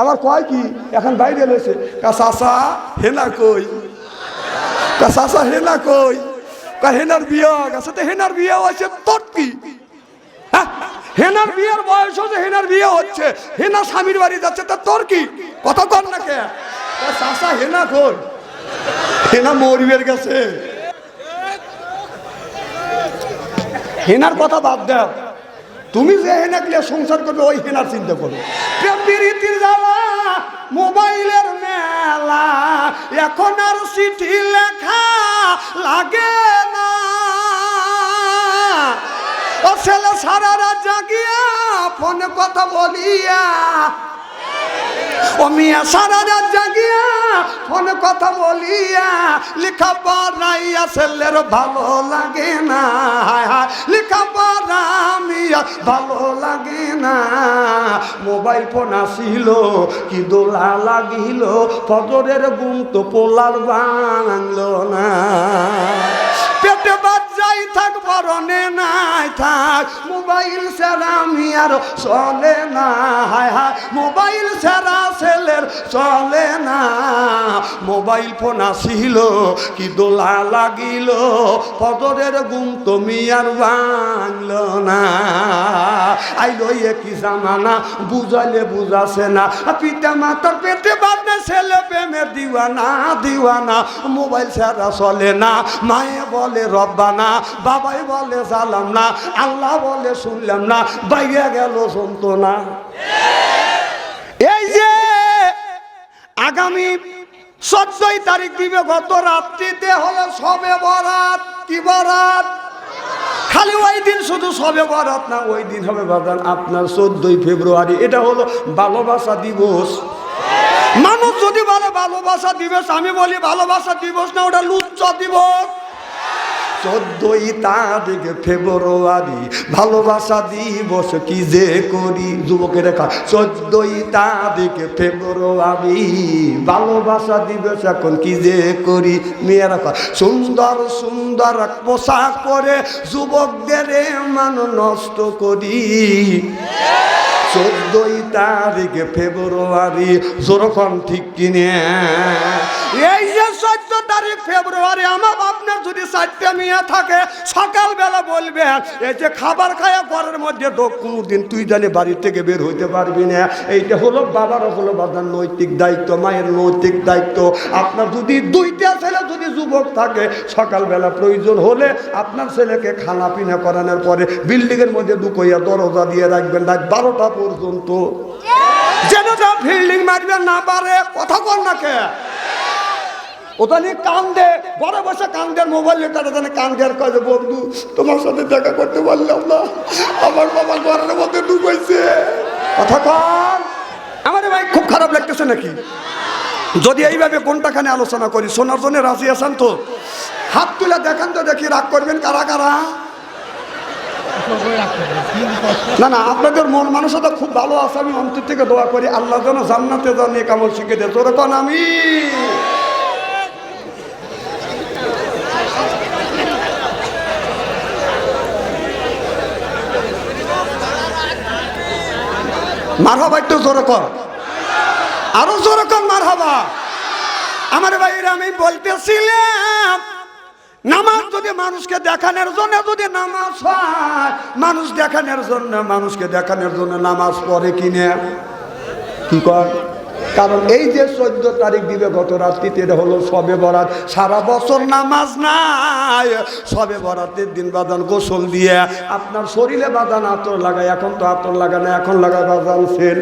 আবার কয় কি এখন বাইরে এসে চাচা হেনা কই, চাচা হেনা কই, হেনার বিয়ে গেছে। তো হেনার বিয়ে হয়েছে তোর কি? হেনার বিয়ের বয়স হচ্ছে, হেনার বিয়ে হচ্ছে, হেনা স্বামীর বাড়ি যাচ্ছে, তা তোর কি? কথা কর না কে? চাচা হেনা কই? হেনা মরিবের গেছে। হেনার কথা বাদ দাও, তুমি যে হেনা গিয়ে সংসার করবে ওই হেনার চিন্তা করো। প্রীতির জ্বালা মোবাইলের মেলা, এখন আর চিঠি লেখা লাগে না। ও ছেলে সারা রাত জাগিয়া ফোনে কথা বলিয়া, ও মিয়া সারা রাত জাগিয়া ফোনে কথা বলিয়া, লেখা পড়াইয়া ছেলের ভালো লাগে না। লেখা পড়া মিয়া ভালো লাগে না। মোবাইল ফোন আসিল কি দোলা লাগিল, ফজরের ঘুম তো পোলার ভাঙলো না। পেটে বাচ্চাই থাক বরণে নাই থাক, মোবাইল ছাড়া আমি আর চলে না। হায় হায় মোবাইল ছাড়া ছেলের চলে না। মোবাইল ফোন আসিল কি দোলা লাগিল, ফজরের ঘুম তুমি আর ভাঙল না। আইলো কি জামানা বুঝাইলে বুঝাছে না, পিতা মাতার পেটে বাঁধে ছেলে প্রেমের দিওয়ানা দিওয়ানা। মোবাইল ছাড়া চলে না, মায়ে বলে রব্বানা, বাবাই বলে জালাম না, আল্লাহ বলে শুনলাম না, বাইরে গেল শুনতো না। এই যে আগামী 14 তারিখ দিবে, গত রাত্রিতে হলো সবে বরাত। কি বরাত? খালি ওই দিন শুধু সবে বরাত না, ওই দিন হবে বাজান আপনার 14 ফেব্রুয়ারি। এটা হলো ভালোবাসা দিবস। মানুষ যদি বলে ভালোবাসা দিবস, আমি বলি ভালোবাসা দিবস না, ওটা লুচ্চা দিবস। 14 তারিখ ফেব্রুয়ারি ভালোবাসা দিবস কি যে করি। যুবকের রেখা 14 তারিখ ফেব্রুয়ারি ভালোবাসা দিবস এখন কি যে করি। মেয়েরা সুন্দর সুন্দর পোশাক পরে যুবকদের মান নষ্ট করি। 14 তারিখ ফেব্রুয়ারি যেরকম ঠিক কিনে। এই যে 14 তারিখ ফেব্রুয়ারি আমার আপনার যদি 4টা মেয়ে থাকে, সকালবেলা বলবেন এই যে খাবার খায়া ঘরের মধ্যে কোনোদিন তুই জানি বাড়ি থেকে বের হইতে পারবি না। এইটা হলো বাবার হলো বাবার নৈতিক দায়িত্ব, মায়ের নৈতিক দায়িত্ব। আপনার যদি 2টা ছেলে যদি যুবক থাকে, সকালবেলা প্রয়োজন হলে আপনার ছেলেকে খানা পিনা করানোর পরে বিল্ডিংয়ের মধ্যে ঢুকাইয়া দরজা দিয়ে রাখবেন রাত 12টা পর্যন্ত, যেন ফিল্ডিং মারবেন না পারে। কথা বল না কে? ওখানে কান্দে, ঘরে বসে কান্দের, মোবাইল কাটা জানে কান্দে আর কয়ে বন্ধু তোমার সাথে দেখা করতে পারলাম না, আমার বাবা ঘরের মধ্যে ঢুকাইছে। কথা কন আমার ভাই খুব খারাপ লাগতেছে নাকি? যদি এইভাবে কোনটাখানে আলোচনা করি, শোনার জন্য রাজি আছেন তো? হাত তুলে দেখান তো দেখি, রাগ করবেন কারা কারা? না না, আপনাদের মন মানসিকতা খুব ভালো আছে, আমি অন্তর থেকে দোয়া করি আল্লাহ যেন জান্নাতে যেন নেক আমল শিখে দেয়। তোর কোন আমি মারহাবা, একটু জোরে কর, আরো জোরে কর মারহাবা। আমার ভাইরা আমি বলতেছিলাম, নামাজ যদি মানুষকে দেখানোর জন্য যদি নামাজ হয়, মানুষ দেখানোর জন্য মানুষকে দেখানোর জন্য নামাজ পড়ে কিনে কি কর? কারণ এই যে 14 তারিখ দিবে গত রাত্রিতে, এটা হলো সবে বরাত। সারা বছর নামাজ নাই, সবে বরাতের দিন বাদান গোসল দিয়ে আপনার শরীরে বাদান আতর লাগায়। এখন তো আতর লাগা না, এখন লাগায় বাদান সেন।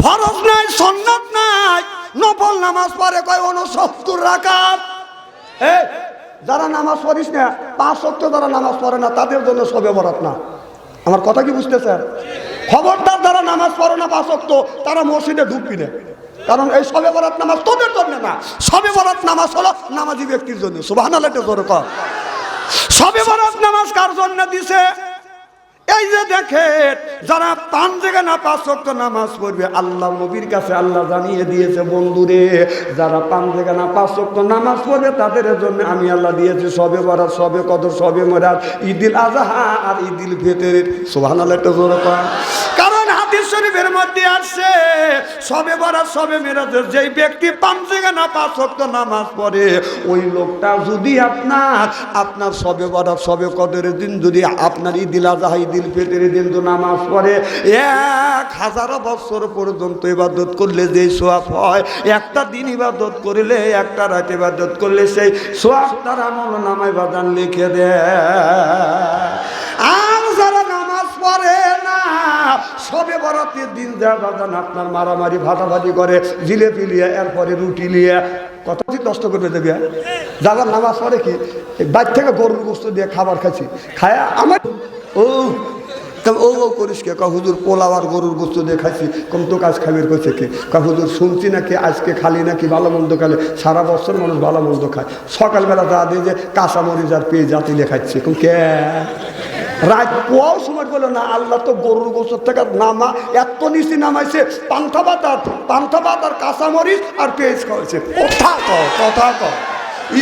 ফরজ নাই, সুন্নাত নাই, নফল নামাজ পড়ে কয় 69 রাকাত। যারা নামাজ পড়িস না 5 ওয়াক্ত যারা নামাজ পড়ে না, তাদের জন্য সবে বরাত না। আমার কথা কি বুঝতেছেন? খবরদার যারা নামাজ পড়ে না 5 ওয়াক্ত, তারা মসজিদে ঢুকবি না। কারণ এই সবে বরাত নামাজ তোদের জন্য না, সবে বরাত নামাজ হলো নামাজি ব্যক্তির জন্য। সুবহানাল্লাহ জোরে কর। সবে বরাত নামাজ কার জন্য দিছে? এই যে দেখেন, যারা 5 জায়গা না 5 ওয়াক্ত নামাজ পড়বে, আল্লাহ নবীর কাছে আল্লাহ জানিয়ে দিয়েছে, বন্ধুরে যারা 5 জায়গা না 5 ওয়াক্ত নামাজ পড়বে তাদের জন্য আমি আল্লাহ দিয়েছি সবে বরাত, সবে কদর, সবে মরাত, ঈদুল আজহা আর ঈদুল ফিতর। সুবহানাল্লাহ জোরে কর। কারণ হাদিস শরীফের মধ্যে আসছে সবে বরাত সবে মেরাজের যেই ব্যক্তি পাঁচগানা 5 ওয়াক্ত নামাজ পড়ে ওই লোকটা যদি আপনার সবে বরাত সবে কদরের দিন যদি আপনার ঈদুল আযহা ঈদুল ফিতরের দিন তো নামাজ পড়ে 1000 বছর পর্যন্ত ইবাদত করলে যে সওয়াব হয়, একটা দিন ইবাদত করলে একটা রাত ইবাদত করলে সেই সওয়াব তার আমলনামায় বাদান লিখে দেয়। আর যারা নামাজ পড়ে না সবে বরাতের দিন যা বাদান আপনার মারামারি ভাটাভাটি করে জিলেপি লিয়ে এরপরে রুটি লিয়ে কত নষ্ট করবে দেবে। যাবার নামাজ পড়ে কি বাইর থেকে গরুর গোশত দিয়ে খাবার খাচ্ছি খায়া আমার ও করিস কে হুজুর পোলাও আর গরুর গোশত দিয়ে খাইছি কম তো কাজ খাবের করছে কি হুজুর শুনছি নাকি আজকে খালি নাকি ভালো মন্দ খালে সারা বছর মানুষ ভালো মন্দ খায়, সকালবেলা যা দিয়ে যে কাঁচামরিচ আর পেয়ে জাতিলে খাচ্ছে কম কে রাত পোয়াও সময় বলো না আল্লাহ তো গরুর গোশত থেকে নামা এত নিচে নামাইছে পান্থা ভাত আর কাঁচামরিচ আর পেঁয়াজ খাওয়াইছে। কথা কও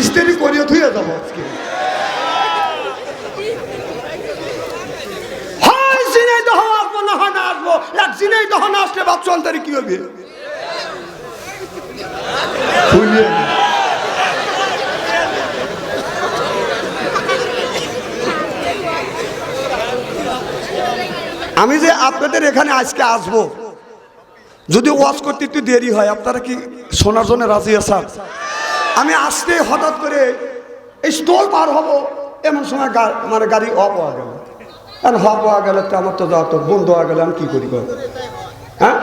স্ত্রী করিয়ে থুয়ে যাবো আজকে। হয় জিনাই দহ আসবো না হয় না আসবো, এক জিনাই দহ না আসলে বাচ্চা অন্তরে কি হবে? আমি যে আপনাদের এখানে আজকে আসবো, যদি ওয়াজ করতে একটু দেরি হয় আপনারা কি শোনার জন্য রাজি আছেন? আমি আসতে হঠাৎ করে এই স্টল পার হবো এমন সময় মানে গাড়ি অফ হওয়া গেল, এখন হফ হওয়া গেলে তো আমার তো যাওয়া তো বন্ধ হওয়া গেলে আমি কি করি? হ্যাঁ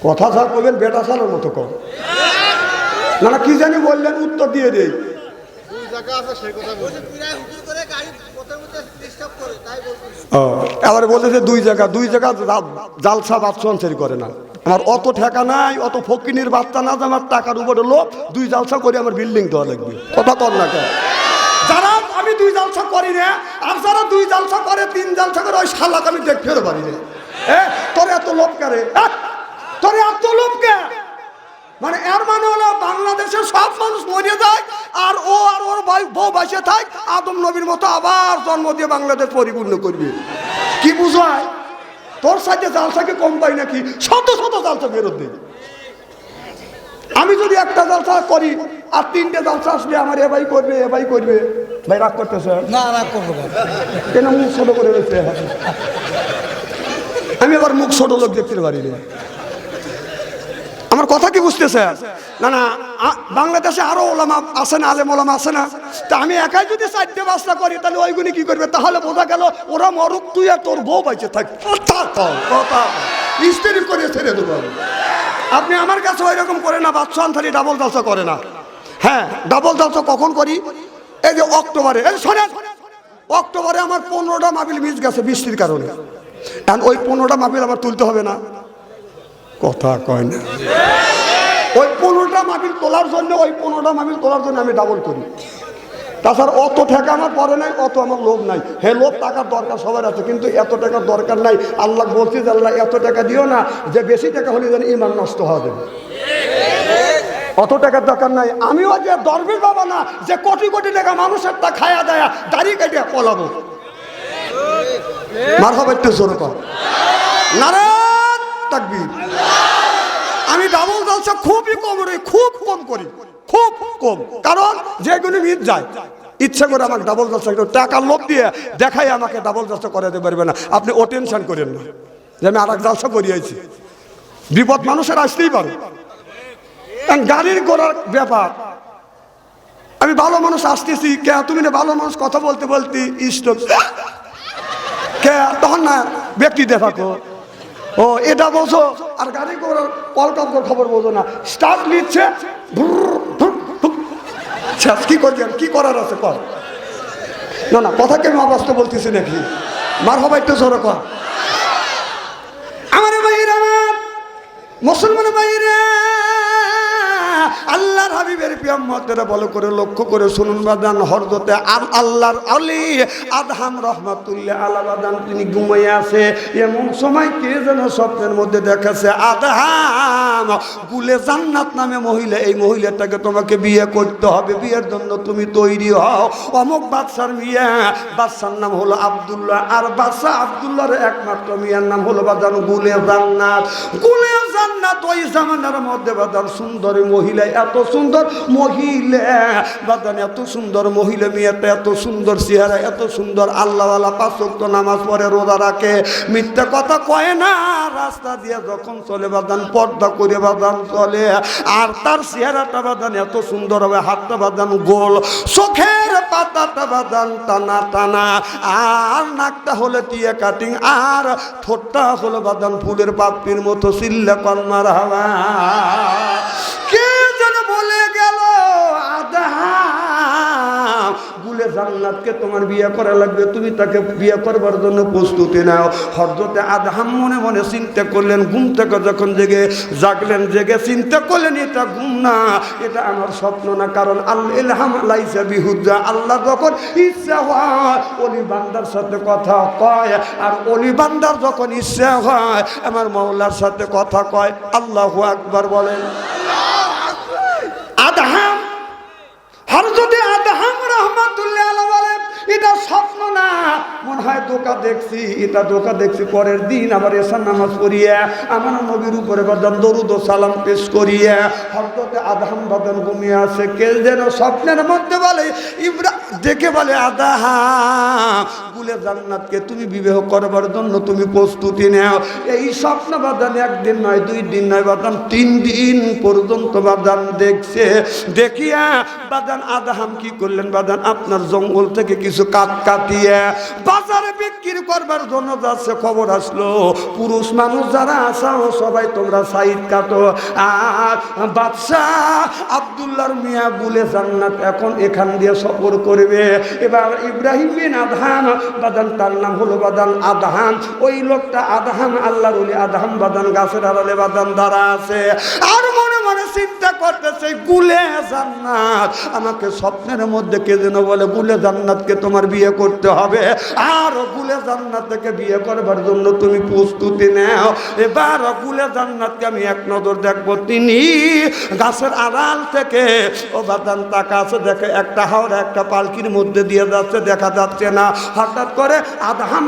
কথা যা করবেন বেটা সালের মতো কর না কি জানি বললেন উত্তর দিয়ে দেই। এবারে বলতেছে দুই জায়গা জালসা বাচ্চা করে না, আমার অত ঠেকা নাই, অত ফকিনির বাচ্চা না যে আমার টাকার উপরে লোক 2 জালসা করে আমার বিল্ডিং দেওয়া লাগবে। কথা কর না কেন? যারা আমি 2 জালসা করি না আর যারা 2 জালসা করে 3 জালসা করে ওই শালাকে আমি দেখতে পারি না। তোর এত লোভ করে, তোর এত লোভ কে? মানে এর মানে হলো বাংলাদেশের সব মানুষ মরে যায় আর ওর বউ বাঁচে থাক আদম নবীর মতো আবার জন্ম দিয়ে বাংলাদেশ পরিপূর্ণ করবে। কি বুঝায়? তোর সাথে জালসাকে কম পাই নাকি? শত শত জালসা ফেরত দেবে। আমি যদি একটা জালসা করি আর 3টে জালসা আসলে আমার এবাই করবে ভাই রাগ করতেছে না? রাগ করবো কেন? মুখ ছোট করে রয়েছে, আমি আবার মুখ ছোট লোক দেখতে পারি না। আমার কথা কি বুঝতেছে? না বাংলাদেশে আরো ওলামা আছে না, আলেম ওলামা আছে না? তা আমি একাই যদি 4টে বাস্তা করি তাহলে ওইগুলি কি করবে? তাহলে বোঝা গেল ওরা মরুক, তুই আর তোর বউ বাইচে থাক। কথা স্ত্রী করে ছেড়ে দেবো। আপনি আমার কাছে ওই রকম করে না, বাচ্চা আনথালি ডাবল জালসা করে না। হ্যাঁ ডাবল জালসা কখন করি? এই যে অক্টোবরে, অক্টোবরে আমার 15টা মাহফিল মিস গেছে বৃষ্টির কারণে। এখন ওই 15টা মাহফিল আমার তুলতে হবে না? কথা কয় না। ওই 15টা মাহফিল তোলার জন্য আমি ডাবল করি। তাছাড়া অত টাকা আমার পরে নাই, অত আমার লোভ নাই। হ্যাঁ লোভ টাকার দরকার সবার আছে, কিন্তু এত টাকার দরকার নাই। আল্লাহ বলছে যে আল্লাহ এত টাকা দিও না যে বেশি টাকা হলে যেন ইমান নষ্ট হওয়া যাবে। অত টাকার দরকার নাই। আমিও যে দরবেশ বাবা না যে কোটি কোটি টাকা মানুষের তা খায়া দেয়া দাড়ি কাটিয়া পলাবো। মারহাবা একটু জোরে কর নারায়ণ তাকবীর। আমি ডাবল জালসা খুবই কম করি, খুব কম। কারণ যেগুলো মিট যায় ইচ্ছা করে আমাকে ডাবল জালসা টাকার লোভ দিয়ে দেখাই আমাকে ডাবল জালসা করে দিতে পারবে না। আপনি ও টেনশন করেন না যে আমি আর এক জালসা করিয়েছি। বিপদ মানুষের আসতেই পারে, গাড়ির ঘোড়ার ব্যাপার। আমি ভালো মানুষ আসতেছি কে তুমি না ভালো মানুষ কথা বলতে স্টপ কে তখন না ব্যক্তি দেখাকো ও এটা বোঝো, আর গাড়ি ঘোড়ার কলকাতার খবর বোঝো না। স্টার্ট নিচ্ছে কি করছেন, কি করার আছে কর। না কথাকে আমি অবাস্তব বলতেছি নাকি? মার হবা একটু জোরে কর। আমার ভাইরা, মুসলমান ভাইরা, আল্লাহর হাবিবের প্রিয় উম্মতেরা ভালো করে লক্ষ্য করে শুনুন বাদান, হযরতে আল্লাহর আলী আদহাম রাহমাতুল্লাহ আলাইহি বাদান তিনি ঘুমিয়ে আছে। এমন সময় কে যেন স্বপ্নের মধ্যে দেখাছে, আদহাম গুলে জান্নাত নামে মহিলা, এই মহিলাটাকে তোমাকে বিয়ে করতে হবে, বিয়ের জন্য তুমি তৈরি হও। অমুক বাদশার মিয়া, বাদশার নাম হলো আব্দুল্লাহ, আর বাদশা আব্দুল্লাহর একমাত্র মিয়ার নাম হলো বাদান গুলে জান্নাত। গুলে জান্নাত ওই জামানার মধ্যে বাদান সুন্দরী মহিলা, এত সুন্দর মহিলা বাদান, এত সুন্দর মহিলা, মেয়েটা এত সুন্দর চেহারা, এত সুন্দর আল্লাহওয়ালা, 5 ওয়াক্ত নামাজ পড়ে, রোজা রাখে, মিথ্যা কথা কয় না, রাস্তা দিয়ে যখন চলে বাদান পর্দা করে বাদান চলে। আর তার চেহারাটা বাদান এত সুন্দর হবে, হাতটা বাদান গোল, চোখের পাতাটা বাদান টানা টানা, আর নাকটা হলে টিয়া কাটিং, আর ঠোঁটটা হলো বাদান ফুলের পাপড়ির মতো। চিল্লা কলমার হাওয়া কে যেন বলে গেল, আদহাম গুলে জান্নাতকে তোমার বিয়ে করা লাগবে, তুমি তাকে বিয়ে করবার জন্য প্রস্তুতি নাও। হযরতে আদহাম মনে মনে চিন্তা করলেন, ঘুম থেকে যখন জাগলেন, জেগে চিন্তা করলেন এটা ঘুম না, এটা আমার স্বপ্ন না, কারণ আল্লাহ ইলহাম লাইসা বিহুজ্জা, আল্লাহ যখন ইচ্ছা হয় ওলি বান্দার সাথে কথা কয়, আর ওলি বান্দার যখন ইচ্ছা হয় আমার মাওলার সাথে কথা কয়। আল্লাহু আকবার বলেন। আদহাম, হযরতে আদহাম রাহমাতুল্লাহ আলাইহি বলে এটা স্বপ্ন না, মনে হয় ধোঁকা দেখছি, এটা ধোঁকা দেখছি। পরের দিন আবার এশার নামাজ পড়িয়া আমার নবীর উপরে বাদান দরুদ ও সালাম পেশ করিয়া হযরতে আদহাম বাদান ঘুমিয়ে আছে। কে যেন স্বপ্নের মধ্যে বলে, দেখে বলে, আদহাম গুলে জান্নাতকে তুমি বিবাহ করবার জন্য তুমি প্রস্তুতি নাও। এই স্বপ্ন বাদান একদিন নয়, 2 দিন নয় বাদান, 3 দিন পর্যন্ত বাদান দেখছে। দেখিয়া বাদান আদহাম কি করলেন বাদান, আপনার জঙ্গল থেকে কিছু কাঠ কাটিয়ে বাজারে বিক্রি করবার জন্য যাচ্ছে। খবর আসলো পুরুষ মানুষ যারা আসাও সবাই তোমরা সাইড কাটো, আর বাদশাহ আব্দুল্লাহর মিয়া গুলে জান্নাত এখন এখান দিয়ে সফর করবে। এবার ইব্রাহিম বিন আদহাম বাদান, তার নাম হলো বাদান আদহাম, ওই লোকটা আদহাম আল্লাহর ওলি আদহাম বাদান গাছের আড়ালে বাদান দাঁড়া আছে, আর মনে মনে চিন্তা করতেছে গুলে জান্নাত। আমাকে স্বপ্নের মধ্যে কে যেন বলে গুলে জান্নাতকে তোমার বিয়ে করতে হবে, আর গুলে জান্নাত থেকে বিয়ে করবার জন্য তুমি প্রস্তুতি নাও। এবার গুলে জান্নাতকে আমি এক নজর দেখবো। তিনি গাছের আড়াল থেকে ও বাদান তাকাছে, দেখে একটা হাওড়া একটা পালকির মধ্যে দিয়ে যাচ্ছে, দেখা যাচ্ছে না। হঠাৎ করে আদহাম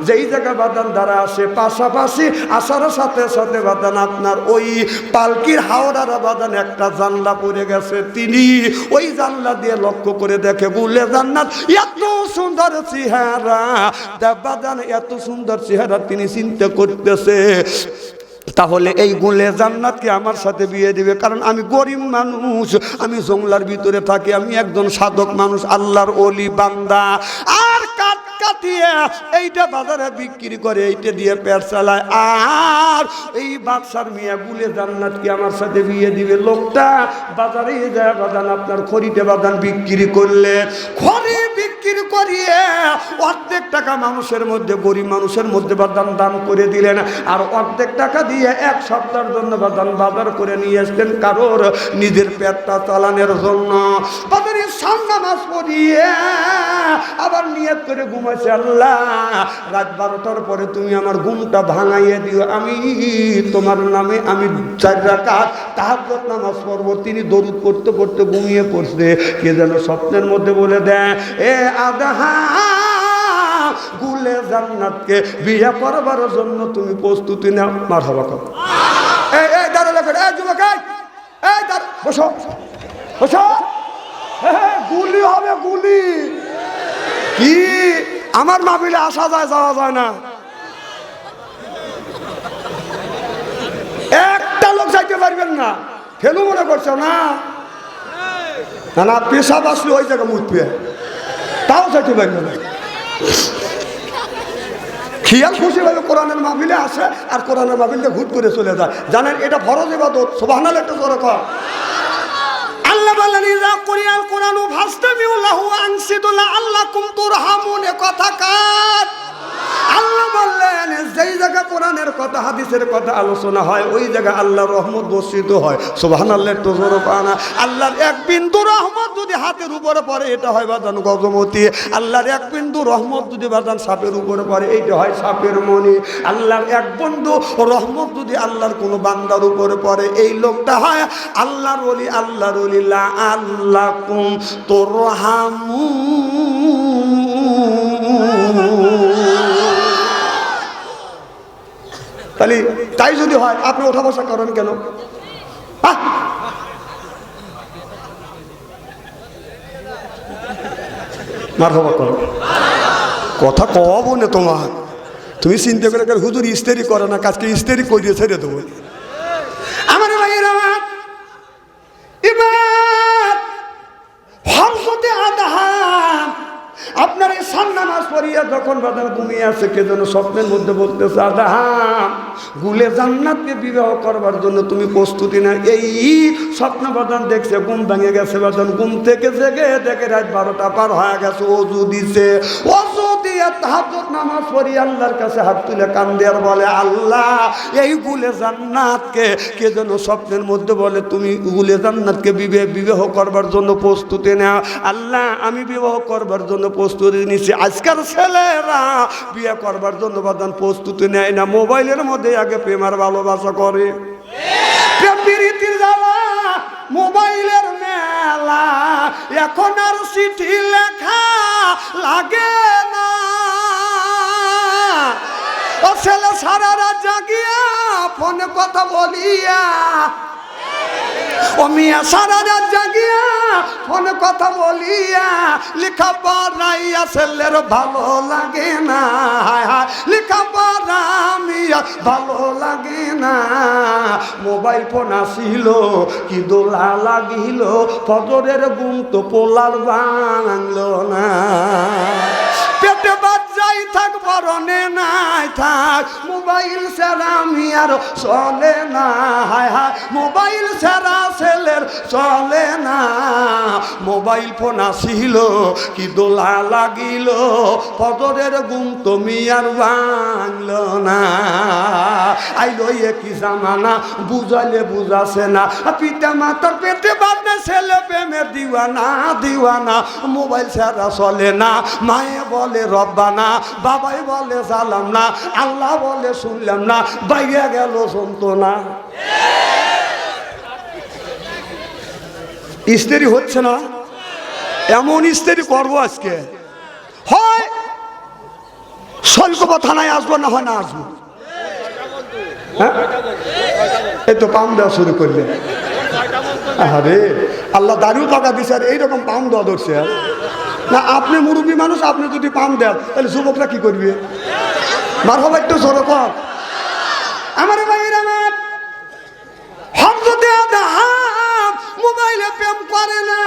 যেই জায়গায় বাদান দ্বারা আসে, পাশাপাশি আসার সাথে সাথে বাদান আপনার ওই পালকির হাওড়ার বাদান একটা জানলা পড়ে গেছে। তিনি ওই জানলা দিয়ে লক্ষ্য করে দেখে গুলে জান্নাত, এত সুন্দর চেহারা বাদান, এত সুন্দর চেহারা। তিনি চিন্তা করতেছে তাহলে এই গুলে জান্নাতকে আমার সাথে বিয়ে দিবে, কারণ আমি গরিব মানুষ, আমি জঙ্গলার ভিতরে থাকি, আমি একজন সাধক মানুষ, আল্লাহর ওলি বান্দা, আর কাঠ কাটিয়ে এইটা বাজারে বিক্রি করে, এইটা দিয়ে পেট চালায়, আর এই বাদশার মিয়া গুলে জান্নাতকে আমার সাথে বিয়ে দিবে। লোকটা বাজারে যায় বাদান আপনার খড়িতে বাদান বিক্রি করলে, খড়ি বিক্রি করিয়ে অর্ধেক টাকা মানুষের মধ্যে, গরিব মানুষের মধ্যে বাদান দান করে দিলেন, আর অর্ধেক টাকা দিয়ে 1 সপ্তাহের জন্য বাদান বাজার করে নিয়ে আসলেন কারোর নিজের পেটটা চালানোর জন্য। বাজারে নামাজ পড়িয়ে আবার নিয়ত করে ঘুমাইছে, আল্লাহ রাত 12টার পরে তুমি আমার ঘুমটা ভাঙাইয়ে দিও, আমি তোমার নামে আমি 4 রাকাত তাহাজ্জুদ নামাজ পড়বো। তিনি দরুদ পড়তে পড়তে ঘুমিয়ে পড়ছে। কে যেন স্বপ্নের মধ্যে বলে দেয়, এ আদহাম গুলে জান্নাতকে বিয়ে করবার জন্য তুমি প্রস্তুতি নাও। মারহাবা কর। এই দাঁড়ালে করে, এই যুবক, এই দাঁড়া, বসো বসো, গুলি হবে গুলি। কি আমার মাহফিলে আসা যায় যাওয়া যায় না, একটা লোক যাইতে পারবেন না, ফেলু মনে করছো না? না পেশাব আসলে ওই জায়গায় মুতবে, তাও যাইতে পারবে না। খেয়াল খুশি ভাবে কোরআনের মাহফিলে আসে, আর কোরআনের মাহফিলটা ঘুট করে চলে যায়। জানেন এটা ফরজ ইবাদত। সুবহানাল্লাহ একটা জোরে কর। আল্লাহ বললেন, ইযা কুরিআল কুরআনু ফাসতামিউ লাহু আনসিতু লাআল্লাকুম তুরহামুন। কথা কার? আল্লাহ বললেন যেই জায়গা কোরআনের কথা হাদিসের কথা আলোচনা হয়, ওই জায়গায় আল্লাহর রহমত বর্ষিত হয়। সুবহানাল্লাহ, তো জোরে পানা। আল্লাহর এক বিন্দু রহমত যদি হাতের উপরে পড়ে এটা হয় বাদান গজমতি। আল্লাহর এক বিন্দু রহমত যদি বাদান সাপের উপরে পড়ে এইটা হয় সাপের মণি। আল্লাহর এক বিন্দু রহমত যদি আল্লাহর কোনো বান্দার উপরে পড়ে এই লোকটা হয় আল্লাহর ওলি। আল্লাহর ওলি লা আল্লাকুম তুরহামু। তাহলে তাই যদি হয় আপনি ওঠা বসা করেন কেন? মারহাবা করো, কথা কব না তোমার। তুমি চিন্তা করে হুজুর ইস্তেরি করে না, কাজকে ইস্তেরি করিয়ে ছেড়ে দেবো। আমার ভাইয়ের আমার এবার হরজতে আদহাম আপনার এই সান নামাজ পড়িয়া যখন বাদান ঘুমিয়ে আছে কে যেন স্বপ্নের মধ্যে বলতেছে, আদহাম গুলে জান্নাতকে বিবাহ করবার জন্য তুমি প্রস্তুতি না। এই স্বপ্ন বাদান দেখছে, ঘুম ভেঙে গেছে বাদান, ঘুম থেকে জেগে দেখে রাত 12টা পার হয়ে গেছে। অজু দিছে, অজু দিয়ে তাহাজ্জুদ নামাজ পড়ি আল্লাহর কাছে হাত তুলে কান্দে আর বলে, আল্লাহ এই গুলে জান্নাতকে কে যেন স্বপ্নের মধ্যে বলে তুমি গুলে জান্নাতকে বিবাহ করবার জন্য প্রস্তুতি নাও। আল্লাহ আমি বিবাহ করবার জন্য প্রস্তুতি নিছি। আজকাল ছেলেরা বিয়ে করবার জন্য বাদান প্রস্তুতি নেয় না, মোবাইলের মধ্যে আগে প্রেমার ভালোবাসা করে। প্রেম প্রীতির জ্বালা, মোবাইলের মেলা, এখন আর চিঠি লেখা লাগে না। ও ছেলে সারা রাত জাগিয়া ফোনে কথা বলিয়া, ও মিয়া সারা রাত জাগিয়া ফোনে কথা বলিয়া লেখা পড়াইয়া ছেলের ভালো লাগে না। লেখা পড়া মিয়া ভালো লাগে না। মোবাইল ফোন আসিল কি দোলা লাগিল, ফজরের ঘুম তো পোলার ভাঙলো না। পেটে বাচ্চাই থাক বরণে নাই থাক, মোবাইল ছাড়া আমি আর চলে না। হায় হায় মোবাইল ছাড়া ছেলের চলে না। মোবাইল ফোন আসিল কি দোলা লাগিল, ফজরের ঘুম তুমি আর ভাঙল না। আইলো কি জামানা বুঝাইলে বুঝাছে না। পিতা মাতার পেটে বাঁধে ছেলে প্রেমের দিওয়ানা দিওয়ানা। মোবাইল ছাড়া চলে না। মায়ে বলে রব্বানা, বাবাই বলে সালাম না, আল্লাহ বলে শুনলাম না, বাইরে গেল শুনতো না। ইস্তেরি হচ্ছে না, এমন ইস্তেরি করবো আজকে। হয় শৈলকুপা থানায় আসবো, না হয় না আসবো। হ্যাঁ এই তো পাম দেওয়া শুরু করলে। আরে আল্লাহ দাঁড়িয়েও টাকা দিচ্ছে আর এইরকম পাম দেওয়া ধরছে। না আপনি মুরব্বী মানুষ, আপনি যদি পাম দেন তাহলে যুবকরা কি করবে? মারহাবা একটু জোরে কর। আমার ভাইয়ের আমার হযরতে আদম মোবাইলে প্রেম করে না।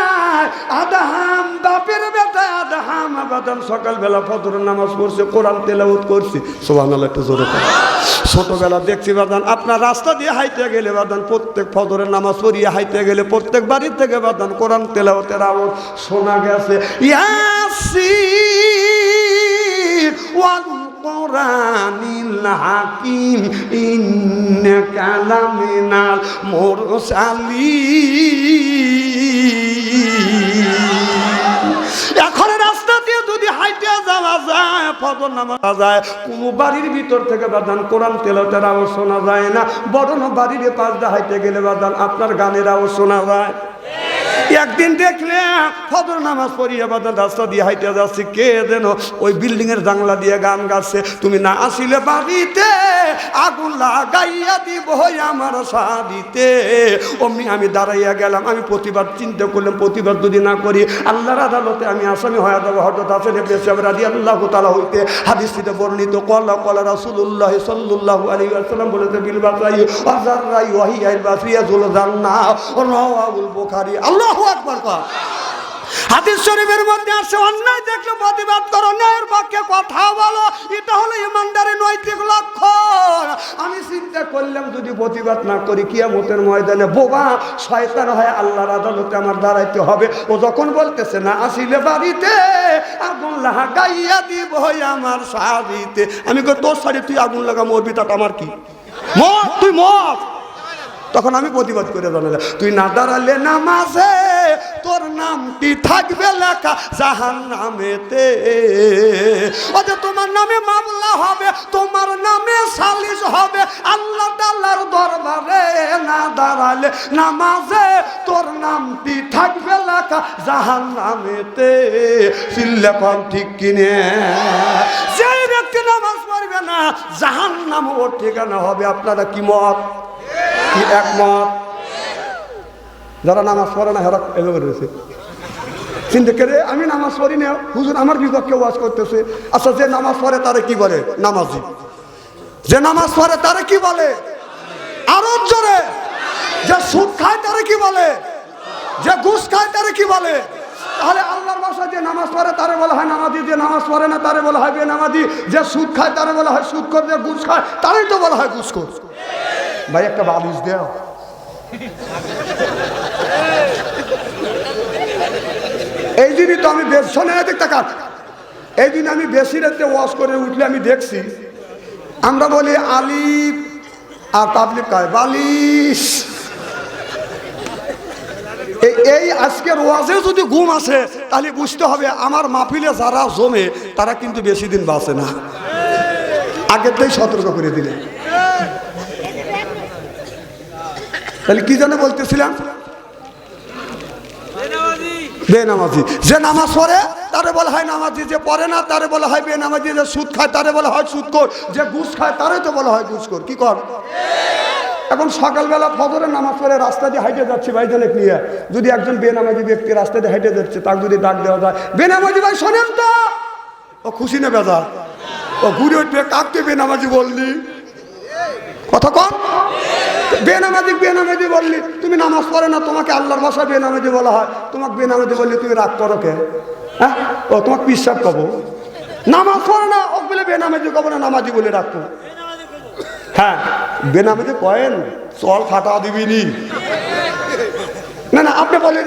আদম বাপের বেটা আদম আবাদান সকালবেলা ফজরের নামাজ পড়ছে, কোরআন তেলাওয়াত করছে। সুবহানাল্লাহ, একটু জোরে কর। ছোটবেলা দেখছি বাদান আপনার রাস্তা দিয়ে হাইতে গেলে বাদান প্রত্যেক ফজরের নামাজ পড়িয়ে হাইতে গেলে প্রত্যেক বাড়ির থেকে বাদান কোরআন তেলাওয়াতের আওয়াজ শোনা গেছে। ইয়াসিন ওয়াল কোরআনিল হাকিম ইন্নাকা লামিনাল মুরসালিন। এখন রাস্তা দিয়ে যদি হাইটে যাওয়া যায়, ফজর নামাজ যায়, কোন বাড়ির ভিতর থেকে বাদান কোরআন তেলাওয়াতের আওয়াজ শোনা যায় না। বড় বাড়ির পাশ দিয়ে হাইটে গেলে বাদান আপনার গানের আওয়াজ শোনা যায়। একদিন দেখলে ফজর নামাজ পড়িয়ে বাদান রাস্তা দিয়ে হাইটে যাচ্ছে, কে যেন ওই বিল্ডিং এর জানলা দিয়ে গান গাচ্ছে, তুমি না আসিলে বাড়িতে আগুন লাগাইয়া দিব আমার শাড়িতে। অমনি আমি দাঁড়াইয়া গেলাম। আমি প্রতিবাদ চিন্তা করলাম, প্রতিবাদ যদি না করি আল্লাহর আদালতে আমি আসামি হয়ে যাবো। হযরত হাসান ইবনে সাবির রাদিয়াল্লাহু তাআলা হইতে হাদিসটিতে বর্ণিত, ক্বালা ক্বালা রাসূলুল্লাহ সাল্লাল্লাহু আলাইহি ওয়াসাল্লাম বলেছে, বিল বাসাই ওয়াজাররাই ওয়াহিয়াল বাসরিয়াতুল জান্নাহ, রাওয়াহুল বুখারী। আল্লাহু আকবার। হাদিস শরীফের মধ্যে আছে, অন্যায় দেখলে প্রতিবাদ করো, অন্যায়ের পক্ষে কথা বলো, এটা হলো ইমানদারের নৈতিক লক্ষণ। আমি চিন্তা করলাম যদি প্রতিবাদ না করি কিয়ামতের ময়দানে বোবা শয়তান হয় আল্লাহর আদালতে আমার দাঁড়াইতে হবে। ও যখন বলতেছে না আসিলে বাড়িতে আগুন লাগাইয়া দিব আমার শাড়িতে, আমি কই তোর শাড়ি তুই আগুন লাগা মরবি, তাতে আমার কি, মর তুই মর। তখন আমি প্রতিবাদ করে জানালাম তুই না দাঁড়ালে নামাজে তোর নামটি থাকবে লেখা জাহান্নামেতে। ওতে তোমার নামে মামলা হবে, তোমার নামে সালিশ হবে আল্লাহ তাআলার দরবারে। না দাঁড়ালে নামাজে তোর নামটি থাকবে লেখা জাহান্নামেতে। চিল্লা কম ঠিক কিনে, যেই ব্যক্তি নামাজ পড়বে না জাহান্নাম ওর ঠিকানা হবে। আপনারা কি মত, কি একমত? যারা নামাজ পড়ে না হেরা এভাবে রয়েছে চিন্তা করে আমি নামাজ পড়ি না, হুজুর আমার বিপক্ষে ওয়াজ করতেছে। আচ্ছা যে নামাজ পড়ে তারে কি বলে? নামাজি। যে নামাজ পড়ে তারে কি বলে? আরো জোরে। যে সুদ খায় তারে কি বলে? যে ঘুষ খায় তারে কি বলে? তাহলে আল্লাহর ভাষায় যে নামাজ পড়ে তারে বলা হয় নামাজি, যে নামাজ পড়ে না তারে বলা হয় বেনামাজি, যে সুদ খায় তারে বলা হয় সুদখোর, যে ঘুষ খায় তারই তো বলা হয় ঘুষখোর। ভাই একটা বালিশ দেও। এই দিনই তো আমি শোনে দেখতে কাট, এই দিন আমি বেশি রাতে ওয়াজ করে উঠলে আমি দেখছি আমরা বলি আলিফ আর পাবলিক কয় বালিশ। এই আজকের ওয়াজে যদি ঘুম আসে তাহলে বুঝতে হবে আমার মাহফিলে যারা জমে তারা কিন্তু বেশি দিন বাঁচে না। আগের থেকে সতর্ক করে দিলে। তাহলে কি যেন বলতেছিলাম? বেনামাজি। যে নামাজ পড়ে তারে বলা হয় নামাজি, যে পড়ে না তারে বলা হয় বেনামাজি, যে সুদ খায় তারে বলা হয় সুদখোর, যে ঘুষ খায় তারে তো বলা হয় ঘুষখোর। কি কর? এখন সকালবেলা ফজরের নামাজ পড়ে রাস্তা দিয়ে হাইটে যাচ্ছি ভাইজানেক নিয়ে, যদি একজন বেনামাজি ব্যক্তি রাস্তা দিয়ে হাইটে যাচ্ছে তাকে যদি ডাক দেওয়া যায় বেনামাজি ভাই শোনেন তো, ও খুশি না বেজার? ও ঘুরে উঠবে কাককে বেনামাজি বললি, কথা কম। বেনামাজি বেনামাজি বললি, তুমি নামাজ পড়ে না তোমাকে আল্লাহর ভাষায় বেনামাজি বলা হয়, তোমাকে বেনামাজি বললি তুমি রাগ করো কে? হ্যাঁ, ও তোমাকে পিসাব কব। নামাজ পড়ে না ও বলে বেনামাজি কব না, নামাজি বলে রাখবো। হ্যাঁ বেনামাজি কয়েন চল ফাটা দিবিনি। না না আপনি বলে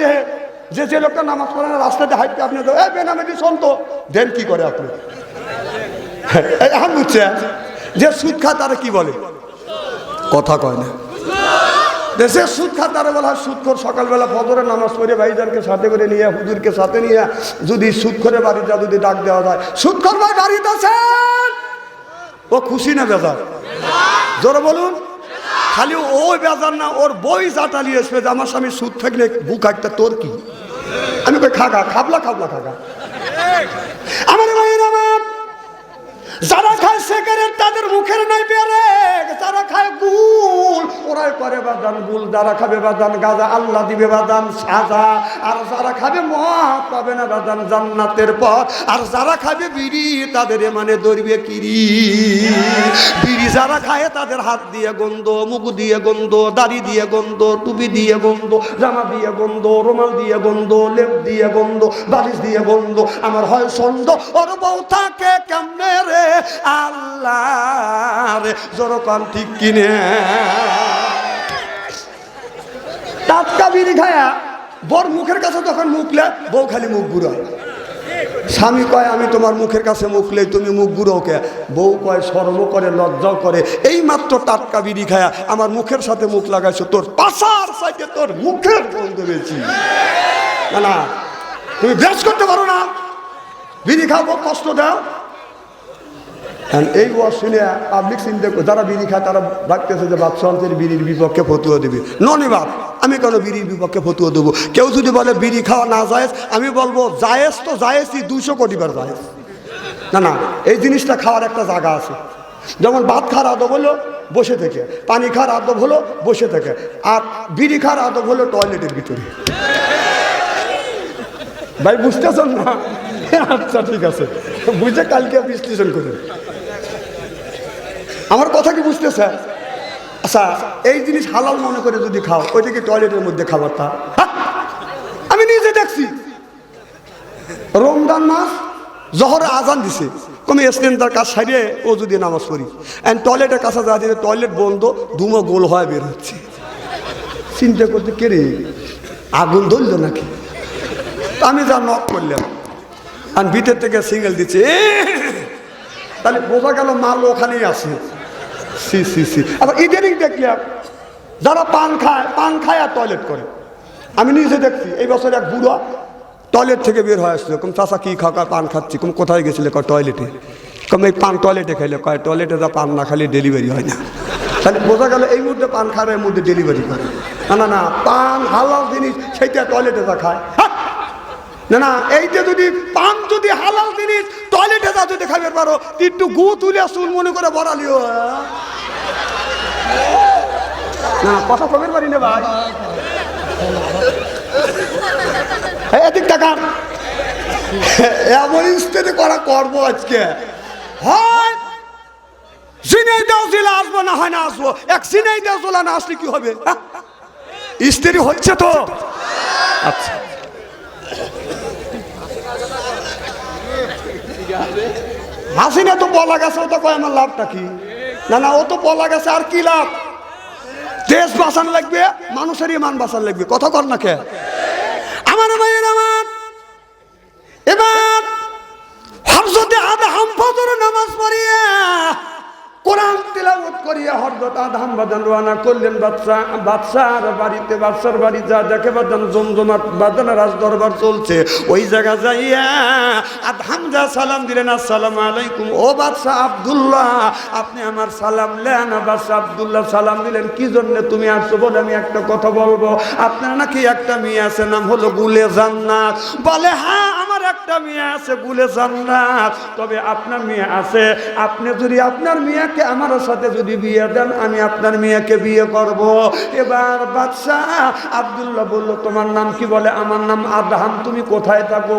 যে যে লোকটা নামাজ পড়ে না রাস্তাতে হাইটে আপনি বেনামাজি শোন তো দেন কি করে আপনি? এখন বুঝছে যে সুদ খা তারা কি বলে, কথা কয় না। দেশে সুদ খা তারা বলা হয় সুদখোর। সকালবেলা ফজরের নামাজ পড়ে ভাইজানকে সাথে করে নিয়ে হুজুরকে সাথে নিয়ে যদি সুদখোরের বাড়িটা যদি ডাক দেওয়া যায় সুদখোর ভাই বাড়িতে আছেন, ও খুশি না বেজার? জোরে বলুন। খালি ওই বেজার না, ওর বই জাটালি আসবে যে আমার স্বামী সুদ থাকলে বুক একটা তোর কি? আমি কই খাগা খাবলা খাবলা খাগা। আমার ভাইয়ের আমার যারা খায় সিগারেট তাদের মুখের নাই বেরে, যারা খায় গুল ওরাই করে বাদান গুল, যারা খাবে বাদান গাজা আল্লাহ দিবে বাদান সাজা, আর যারা খাবে মদ পাবে না বাদান জান্নাতের পথ, আর যারা খাবে বিড়ি তাদের মানে ধরবে কিরি। বিড়ি যারা খায় তাদের হাত দিয়ে গন্ধ, মুখ দিয়ে গন্ধ, দাড়ি দিয়ে গন্ধ, টুপি দিয়ে গন্ধ, জামা দিয়ে গন্ধ, রুমাল দিয়ে গন্ধ, লেপ দিয়ে গন্ধ, বালিশ দিয়ে গন্ধ। আমার হয় সন্দ ওর বউ থাকে কেমনে রে আল্লাহ রে, জোরকান ঠিক কিনে। টাটকা বিড়ি খায়া বর মুখের কাছে তখন মুখলে বউ খালি মুখ ঘুরায়। স্বামী কয় আমি তোমার মুখের কাছে মুখলে তুমি মুখ ঘুরো কে? বউ কয় শরম করে লজ্জাও করে, এই মাত্র টাটকা বিড়ি খায়া আমার মুখের সাথে মুখ লাগাইছো, তোর পাশার সাইডে তোর মুখের গন্ধ বেশি। না না তুমি বেশ করতে পারো না, বিড়ি খাবো কষ্ট দাও। এই ওয়াজ শুনে পাবলিক চিন্তা যারা বিড়ি খায় তারা ভাবতেছে যে বাদশাহের বিড়ির বিপক্ষে ফতুয়া দেবে। ননি বাপ, আমি কেন বিড়ির বিপক্ষে ফতুয়া দেবো? কেউ যদি বলে বিড়ি খাওয়া না জায়েজ, আমি বলবো জায়েজ তো জায়েজই 200 কোটি বার জায়েজ। না না এই জিনিসটা খাওয়ার একটা জায়গা আছে। যেমন ভাত খাওয়ার আদব হলো বসে থেকে, পানি খাওয়ার আদব হলো বসে থেকে, আর বিড়ি খাওয়ার আদব হলো টয়লেটের ভিতরে। ভাই বুঝতেছেন না? আচ্ছা ঠিক আছে, বুঝে কালকে বিশ্লেষণ করুন। আমার কথা কি বুঝতেছে? আচ্ছা এই জিনিস হালাল মনে করে যদি খাও, ওইটা কি টয়লেটের মধ্যে খাবারটা? আমি নিজে দেখছি রমজান মাস জহরে আজান দিছে, কমে তার কাজ সারিয়ে ও যদি নামাজ পড়ি, অ্যান্ড টয়লেটের কাছে যা দিলে টয়লেট বন্ধ, ধুমো গোল হয়ে বের হচ্ছে। চিন্তা করতে কে রে, আগুন ধরল নাকি? আমি যা নক করলাম, আর ভিতর থেকে সিঙ্গেল দিচ্ছে, তাহলে বোঝা গেল মাল ওখানেই আছে। সি সি সি। আবার ইদানিং দেখলাম যারা পান খায় আর টয়লেট করে। আমি নিজে দেখছি, এই বছর এক বুড়া টয়লেট থেকে বের হয়ে আসছে, কম চাষা কি খাওয়া, পান খাচ্ছি। কম কোথায় গেছিলে? কয় টয়লেটে। কম এই পান টয়লেটে খাইলে, কয় টয়লেটে যা পান না খালি ডেলিভারি হয় না। তাহলে বোঝা গেল এই মুহূর্তে পান খাওয়ার এর মধ্যে ডেলিভারি করে। না না, পান হালাল জিনিস, সেইটা টয়লেটে যা খায়। না না, এইটা যদি পান যদি হালাল জিনিস, টয়লেটে যা যদি খাবে পারো, একটু গু তুলে চুল মনে করে বড়ালিও না, কথা কবের পারি না ভাই। এদিক টাকা এমন স্টেটে করা করবো আজকে, হয় সিনেই দেওয়া জেলা আসবো, না হয় না আসবো। এক সিনেই দেওয়া জেলা না আসলে কি হবে? স্ত্রী হচ্ছে তো। আচ্ছা, হাসিনা তো বলা গেছে, ওটা কয় আমার লাভটা কি? না না, ও তো বলা গেছে, আর কি লাভ? দেশ বাঁচান লাগবে, মানুষের ইমান বাঁচান লাগবে। কথা কর না কে আমার ভাইয়ের আমার। এবার হযরত আদম ফজর নামাজ পড়িয়া কোরআন তিলাওয়াত করিয়া হযরত আদম বাজান রওনা করলেন বাদশার বাড়িতে। বাদশার বাড়ি যা দেখে বাজান জমজমাট বাজান রাজ দরবার চলছে। ওই জায়গা যাইয়া আদম যা সালাম দিলেন, আসসালামু আলাইকুম। ও বাদশা আব্দুল্লাহ, আপনি আমার সালাম লেন। বাদশা আব্দুল্লাহ সালাম দিলেন, কি জন্য তুমি আসছো? বলে, আমি একটা কথা বলবো। আপনার নাকি একটা মেয়ে আছে, নাম হলো গুলে জান্নাত। বলে, হ্যাঁ আমার একটা মেয়ে আছে গুলে জান্নাত। তবে আপনার মেয়ে আছে, আপনি যদি আপনার মেয়ে আমার সাথে যদি বিয়ে দেন, আমি আপনার মেয়েকে বিয়ে করব। এবার বাদশাহ আব্দুল্লাহ বলল, তোমার নাম কি? বলে, আমার নাম আদহাম। তুমি কোথায় থাকো?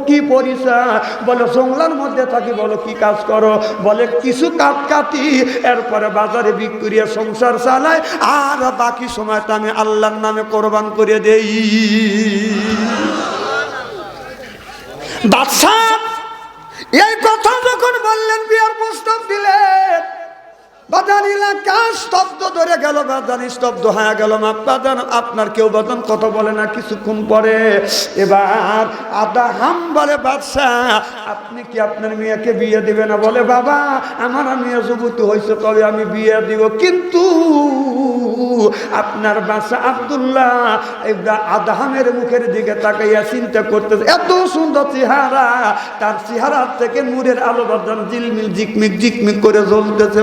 কি পরিচয়? বলে, জঙ্গলার মধ্যে থাকি। বলো, কি কাজ করো? বলে, কিছু কাঠ কাটি, এরপরে বাজারে বিক্রি করে সংসার চালাই, আর বাকি সময়টা আমি আল্লাহর নামে কোরবান করে দেই। বাদশাহ এই কথা যখন বললেন, বিয়ার প্রস্তাব দিলেন, বাজান এলাকা স্তব্ধ ধরে গেল। বাজান স্তব্ধ হয়ে গেল। বাজান আপনার কেউ বাজান কথা বলে না। কিছুক্ষণ পরে এবার আদহাম বলে, বাদশাহ আপনি কি আপনার মেয়েকে বিয়ে দিবে না? বলে, বাবা আমার মেয়ে যুবতী হয়েছে, তবে আমি বিয়ে দিব। কিন্তু আপনার বাদশাহ আব্দুল্লাহ আদহামের মুখের দিকে তাকাইয়া চিন্তা করতেছে, এত সুন্দর চেহারা, তার চেহারা থেকে নূরের আলো বাজান ঝিলমিল ঝিকমিক ঝিকমিক করে জ্বলতেছে।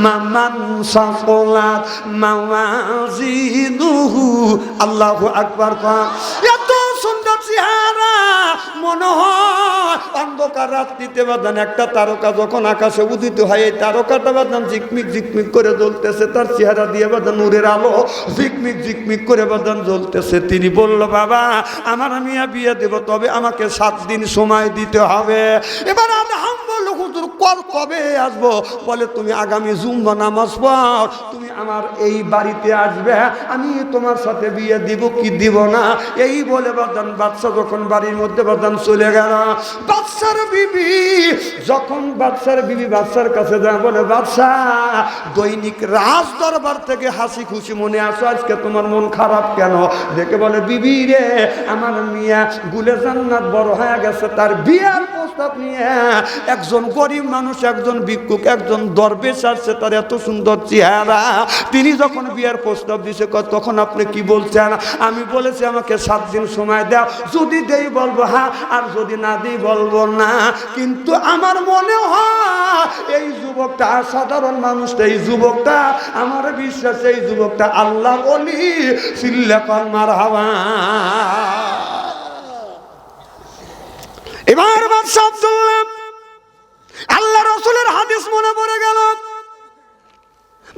মামান সাফলাত মাওয়াজিনুহু, আল্লাহু আকবার। এত সুন্দর চেহারা, মনে হয় অন্ধকার রাত্রিতে বাদান একটা তারকা যখন আকাশে উদিত হয়, এই তারকাটা বাদান ঝিকমিক ঝিকমিক করে জ্বলতেছে। তার চেহারা দিয়ে বাদান নূরের আলো ঝিকমিক ঝিকমিক করে বাদান জ্বলতেছে। তিনি বলল, বাবা আমার মেয়ে বিয়ে দেব, তবে আমাকে 7 দিন সময় দিতে হবে। এবার আদহাম বলল, হুজুর কবে আসবো? বলে, তুমি আগামী জুম্মা নামাজ পর তুমি আমার এই বাড়িতে আসবে, আমি তোমার সাথে বিয়ে দিব কি দিব না। এই বলে বাদান বাদশা যখন বাড়ির মধ্যে বাদান চলে গেল, বাদশার বিবি যখন বাদশার কাছে যায়, বলে, বাদশা দৈনিক রাজ দরবার থেকে হাসি খুশি মনে আসো, আজকে তোমার মন খারাপ কেন? দেখে বলে, বিবি রে, আমার মিয়া গুলে জান্নাত বড় হয়ে গেছে, তার বিয়ার প্রস্তাব নিয়ে একজন গরিব মানুষ, একজন ভিক্ষুক, একজন দরবেশ আসছে, তার এত সুন্দর চেহারা। তিনি যখন বিয়ার প্রস্তাব দিছে, তখন আপনি কি বলছেন? আমি বলেছি আমাকে 7 দিন সময় দাও, যদি দেই বলবো হ্যাঁ, আর যদি না দিই বলবো না। কিন্তু আমার মনে হয় এই যুবকটা সাধারণ মানুষটা, এই যুবকটা আমার বিশ্বাস, এই যুবকটা আল্লাহর ওলি। সিল্লাকান মারহাবা। এবার বাদশা আব্দুল্লাহ আল্লাহ রাসূলের হাদিস মনে পড়ে গেল।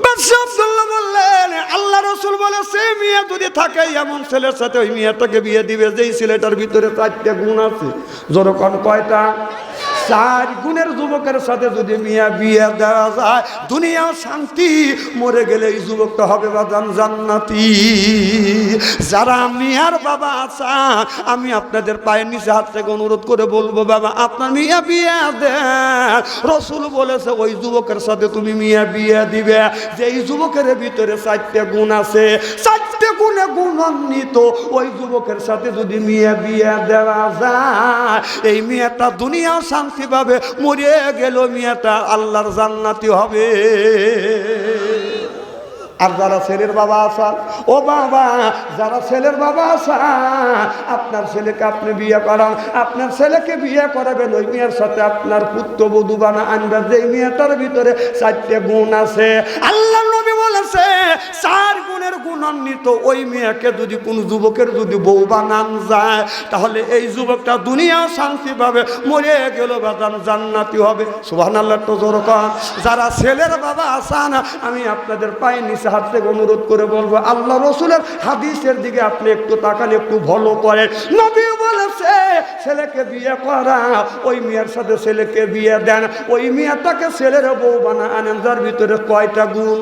বাদশা আব্দুল্লাহ বললেন, আল্লাহ রাসূল বলে, সে মেয়ে যদি থাকে এমন ছেলের সাথে ওই মেয়েটাকে বিয়ে দিবে যেই ছেলেটার ভিতরে 4টা গুণ আছে। যেরকম কয়টা? চার গুণের যুবকের সাথে যদি মিয়া বিয়ে দেওয়া যায় দুনিয়া শান্তি, মরে গেলে এই যুবকটা হবে বাজান জান্নাতি। যারা মিয়ার বাবা আছেন আমি আপনাদের পায়ের নিচে হাত থেকে অনুরোধ করে বলবো, বাবা আপনার মিয়া বিয়ে দেন। রসুল বলেছে ওই যুবকের সাথে তুমি মিয়া বিয়ে দিবে যে এই যুবকের ভিতরে 4টে গুণ আছে, 4টে গুণে গুণান্বিত ওই যুবকের সাথে যদি মিয়া বিয়ে দেওয়া যায় এই মেয়েটা দুনিয়া শান্তি পাবে, মরে গেল মেয়েটা আল্লাহর জান্নাতি হবে। আর যারা ছেলের বাবা আছেন, ও বাবা যারা ছেলের বাবা আছেন, আপনার ছেলেকে আপনি বিয়ে করান, আপনার ছেলেকে বিয়ে করাবেন ওই মেয়ের সাথে আপনার পুত্রবধূ বানা আনবেন যে মেয়েটার ভিতরে 4টে গুণ আছে। আল্লাহ নবী বলেছে 4 গুণের গুণান্বিত ওই মেয়েকে যদি কোন যুবকের যদি বউ বানান যায় তাহলে এই যুবকটা দুনিয়া শান্তি পাবে, মরে গেল বাজান জান্নাতি হবে। সুবহানাল্লাহ তো জোরে কন। যারা ছেলের বাবা আছেন আমি আপনাদের পায়ে নিচে হাত থেকে অনুরোধ করে বলবো আল্লাহ রসুলের হাদিসের দিকে আপনি একটু তাকান, একটু ভালো করে। নবী বলেছে ছেলেকে বিয়ে করা ওই মেয়ের সাথে ছেলেকে বিয়ে দেন, ওই মেয়েটাকে ছেলের বউ বানা আনেন যার ভিতরে কয়টা গুণ।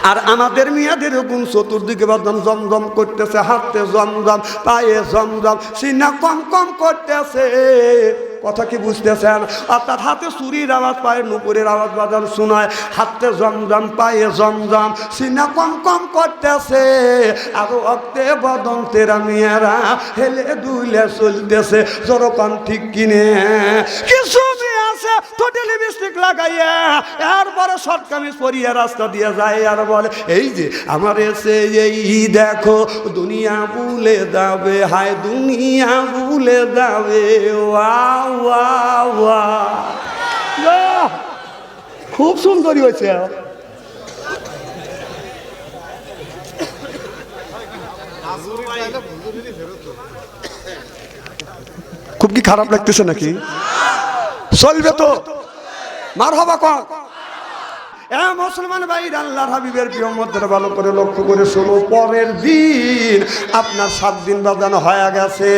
আর আমাদের মেয়েদের গুণ চতুর্দিকে বাদন জমজম করতেছে, হাতে জমজম পায়ে জমজম সিনা কম কম করতেছে। কথা কি বুঝতেছেন? অর্থাৎ হাতে চুরির আওয়াজ পায়ে নুপুরের আওয়াজ বাজান শোনায়, হাতে জমজম পায়ে জমজম সিনা কম কম করতেছে। আর অক্তে বদন তেরা মেয়েরা হেলে দুইলে চলতেছে, জোরকন ঠিক কিনে কিছু আছে ঠোঁটে লিপস্টিক লাগাইয়া এরপরে শর্ট কামিজ পরিয়ে রাস্তা দিয়ে যায় আর বলে এই যে আমার এসে এই দেখো দুনিয়া ভুলে যাবে, হায় দুনিয়া ভুলে যাবে। ওয়াও ওয়াও ওয়াও, খুব সুন্দরী হয়েছে। খুব কি খারাপ লাগতেছে নাকি? চলবে তো? মারহাবা কর। মুসলমান ভাই আল্লাহর হাবিবের প্রিয় মধ্যে ভালো করে লক্ষ্য করে শোনো, পরের দিন আপনার 7 দিন বাজানো হয়ে গেছে।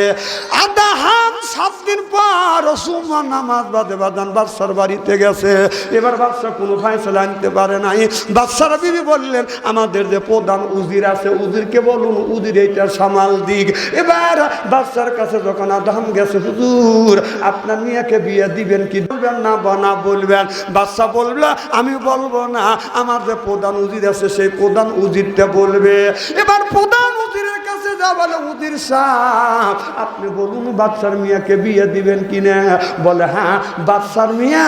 আদাহাম 7 দিন পর সুমা নামাজ বাদে বাজান বাদশার বাড়িতে গেছে। এবার বাদশা কোনো ফায়সালা আনতে পারে নাই। বাদশার বিবি বললেন আমাদের যে প্রধান উজির আছে উজিরকে বলুন উজির এইটা সামাল দিক। এবার বাদশার কাছে যখন আদাহাম গেছে, হুজুর আপনার মেয়েকে বিয়ে দিবেন কি বলবেন না বানা বলবেন? বাদশা বলল আমি বলবো না, আমার যে প্রধান উজির আছে সেই প্রধান উজিরটা বলবে। এবার প্রধান উজিরের কাছে যা বলে উজির সাহেব আপনি বলুন বাদশার মিয়াকে বিয়ে দিবেন কিনা? বলে হ্যাঁ বাদশার মিয়া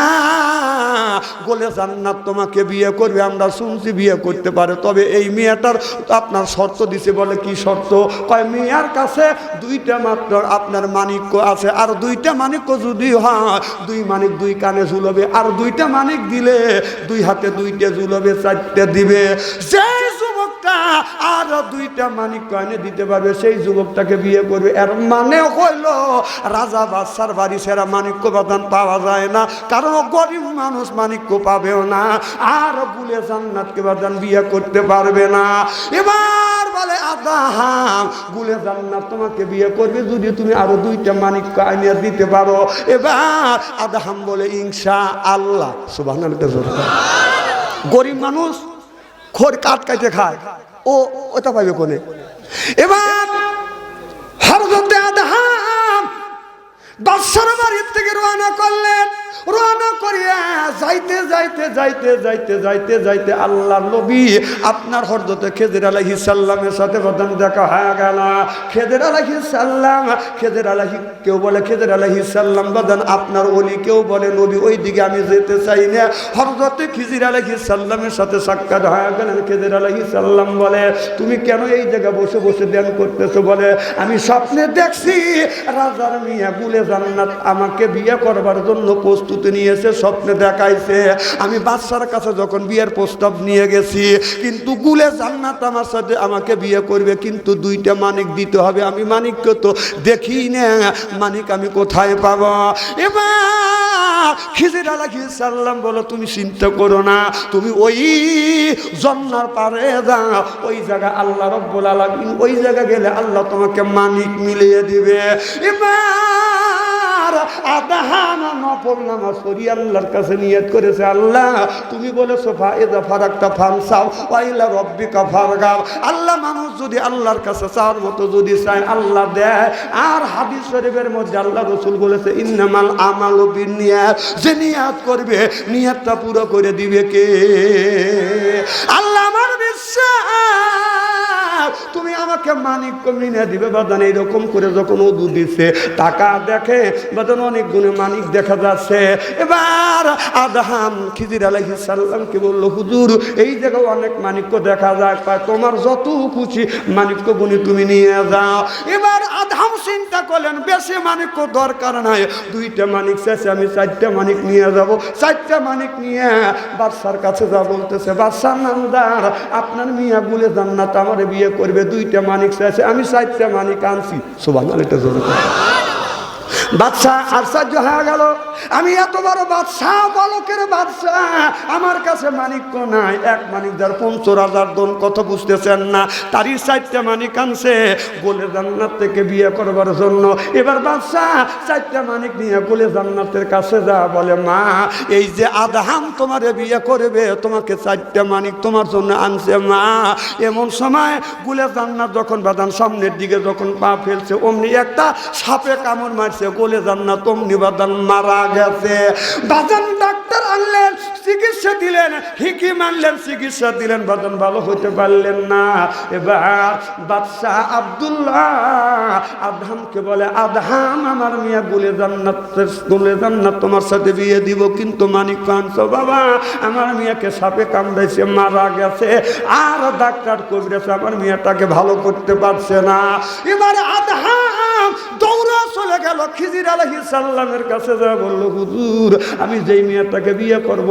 বলে জান্নাত তোমাকে বিয়ে করবে, আমরা শুনছি বিয়ে করতে পারে, তবে এই মেয়েটার আপনার শর্ত দিছে। বলে কি শর্ত? কয় মেয়ার কাছে 2টা মাত্র আপনার মানিক্য আছে, আর 2টা মানিক্য যদি হয় 2 মানিক 2 কানে ঝুলবে, আর 2টা মানিক দিলে 2 হাতে 2টে ঝুলবে, 4টে দিবে। সেই যুবকটা আর 2টা মানিক কানে দিতে পারবে সেই যুবকটাকে বিয়ে করবে। এর মানে হইল রাজা বাদশার বাড়ি সেরা মানিক্য বাদান পাওয়া যায় না, কারণ গরিব মানুষ মানিক্য পাবেও না, আর বুলে জান্নাতকে বাদান বিয়ে করতে পারবে না। এবার বলে আদাহাম বুলে জান্নাত তোমাকে বিয়ে করবে যদি তুমি আরো 2টা মানিক্য আইনে দিতে পারো। এবার আদাহাম বলে ইনশাআল্লাহ। সুবহানাল্লাহ। গরিব মানুষ খড় কাঠ কাটে খায়, ও ওটা পাইবে কোনে? এবার হযরত আদহাম বাদশার বাড়ির থেকে রওনা করলেন। রওনা করিয়া যাইতে যাইতে যাইতে যাইতে যাইতে যাইতে আল্লাহর নবী আপনার হযরত খেজর আলাইহিস সালামের সাথে প্রথম দেখা হয়ে গেল। খেজর আলাইহিস সালাম, খেজর আলাইহি কেউ বলে খেজর আলাইহিস সালাম বাদান আপনার ওলি, কেউ বলে নবী, ওই দিকে আমি যেতে চাই না। হযরত খেজর আলাইহিস সালামের সাথে সাক্ষাৎ হয়ে গেলেন। খেজর আলাইহিস সালাম বলে তুমি কেন এই জায়গায় বসে বসে ধ্যান করতেছো? বলে আমি স্বপ্নে দেখছি রাজার মিয়া বুলে জান্নাত আমাকে বিয়ে করবার জন্য প্রস্তুতি নিয়েছে, স্বপ্নে দেখাইছে। আমি বাদশার কাছে যখন বিয়ের প্রস্তাব নিয়ে গেছি, কিন্তু গুলে জান্নাত আমার সাথে আমাকে বিয়ে করবে, কিন্তু 2টা মানিক দিতে হবে। আমি মানিককে তো দেখি না, মানিক আমি কোথায় পাবো? এবার খিজির আলাইহিস সালাম বলো তুমি চিন্তা করো না, তুমি ওই জন্নার পারে যাও, ওই জায়গা আল্লাহ রব্বুল আলামিন ওই জায়গা গেলে আল্লাহ তোমাকে মানিক মিলিয়ে দিবে। এবার আদাহাম নফল নামাজ পড়ি আল্লাহর কাছে নিয়ত করেছে, আল্লাহ তুমি বলেছো ফাইদা ফারাকতা ফানসাও ওয়াইলা রব্বিকা ফারগাব। আল্লাহ মানুষ যদি আল্লাহর কাছে চাওয়ার মতো যদি চায় আল্লাহ দেয়। আর হাদিস শরীফের মধ্যে আল্লাহ রাসূল বলেছে ইন্নামাল আমালু বিন্নিয়াত, যে নিয়ত করবে নিয়তটা পুরো করে দিবে কে? আল্লাহ আমার বিশ্বাস তুমি আমাকে মানিক্য মিনে দিবে বাদান। এইরকম করে যখন ওযু দিছে টাকা দেখে বাদান অনেক গুণে মানিক দেখা যাচ্ছে। এবার আদহাম খিজির আলাইহিস সালামকে বলল, হুজুর এই জায়গায় অনেক মানিক্য দেখা যায়, তোমার যত খুশি মানিক্য গুণে তুমি নিয়ে যাও। এবার আদহাম চিন্তা করলেন বেশি মানিক্য দরকার নাই, 2টা মানিক চাইছে, আমি 4টা মানিক নিয়ে যাব। 4টা মানিক নিয়ে বাদশার কাছে যা বলতেছে, বাদশার নামদার আপনার মিয়া গুলে জান্নাত আমারে বিয়ে করবে, 2টা মানিক চাইছে, আমি 4টা মানিক আনছি। সুবহানাল্লাহ, এটা জোরে বলো। বাদশা আশ্চর্য হয়ে গেল, আমি এত বড় বাদশাহ, বলকের বাদশাহ, আমার কাছে মানিক্য নাই। 1 মানিক যার 50,000 দন, কথা বুঝতেছেন না? তারই 4টা মানিক আনছে গোলে জান্নাত থেকে বিয়ে করবার জন্য। এবার বাদশাহ 4টা মানিক নিয়ে গোলে জান্নাতের কাছে যা বলে, মা এই যে আদহাম তোমারে বিয়ে করবে, তোমাকে 4টা মানিক তোমার জন্য আনছে মা। এমন সময় গোলে জান্নাত যখন বাদান সামনের দিকে যখন পা ফেলছে, অমনি একটা সাপে কামড় মারছে, গোলে জান্নাত অমনি বাদান মারা গেছে। বাদান ডাক্তার আনলেন, চিকিৎসা দিলেন, হিকিম আনলেন, চিকিৎসা দিলেন, বাদান ভালো হতে পারলেন না। এবার বাদশাহ আব্দুল্লাহ আদহামকে বলে, আদহাম আমার মিয়া গোলে জান্নাত তোমার সাথে বিয়ে দিব, কিন্তু মানিক আনছো বাবা, আমার মিয়াকে সাপে কামড়াইছে, মারা গেছে, আর ডাক্তার কবিরাজ আমার মিয়াটাকে ভালো করতে পারছে না। এবার আদহাম দৌড়া চলে গেল খিজির আলাইহিস সালামের কাছে, যা বলল, হুজুর আমি যেই মিয়াটাকে বিয়ে করব